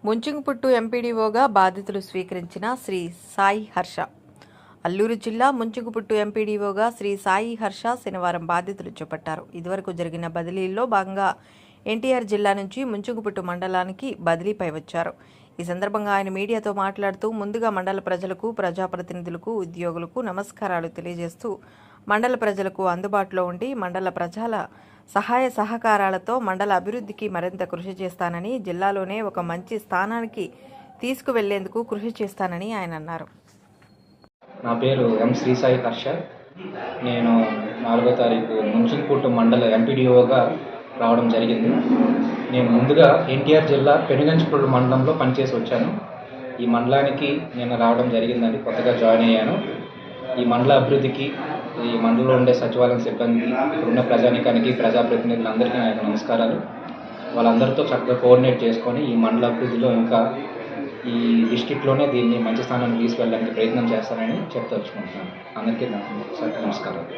ముంచింగుపుట్టు ఎంపీడీఓగా బాధ్యతలు స్వీకరించిన శ్రీ సాయి హర్ష. అల్లూరు జిల్లా ముంచింగుపుట్టు ఎంపీడీఓగా శ్రీ సాయి హర్ష శనివారం బాధ్యతలు చేపట్టారు. ఇదివరకు జరిగిన బదిలీల్లో భాగంగా ఎన్టీఆర్ జిల్లా నుంచి ముంచింగుపుట్టు మండలానికి బదిలీపై వచ్చారు. ఈ సందర్భంగా ఆయన మీడియాతో మాట్లాడుతూ ముందుగా మండల ప్రజలకు, ప్రజాప్రతినిధులకు, ఉద్యోగులకు నమస్కారాలు తెలియజేస్తూ మండల ప్రజలకు అందుబాటులో ఉండి మండల ప్రజల సహాయ సహకారాలతో మండల అభివృద్ధికి మరింత కృషి చేస్తానని, జిల్లాలోనే ఒక మంచి స్థానానికి తీసుకువెళ్లేందుకు కృషి చేస్తానని ఆయన అన్నారు. నా పేరు ఎం శ్రీ సాయి హర్ష. నేను 4వ తారీఖు ముంచింగుపుట్టు మండల ఎంపీడీఓగా రావడం జరిగింది. నేను ముందుగా ఎన్టీఆర్ జిల్లా పెనుగంచిప్రోలు మండలంలో పనిచేసి వచ్చాను. ఈ మండలానికి నేను రావడం జరిగిందండి. కొత్తగా జాయిన్ అయ్యాను. ఈ మండల అభివృద్ధికి, ఈ మండలంలో ఉండే సచివాలయం సిబ్బందికి, ఇక్కడున్న ప్రజానీకానికి, ప్రజాప్రతినిధులందరికీ నా యొక్క నమస్కారాలు. వాళ్ళందరితో చక్కగా కోఆర్డినేట్ చేసుకొని ఈ మండల అభివృద్ధిలో ఇంకా ఈ డిస్ట్రిక్ట్లోనే దీన్ని మంచి స్థానానికి తీసుకెళ్ళడానికి ప్రయత్నం చేస్తానని చెప్తలుచుకుంటున్నాను. అందరికీ నమస్కారాలు.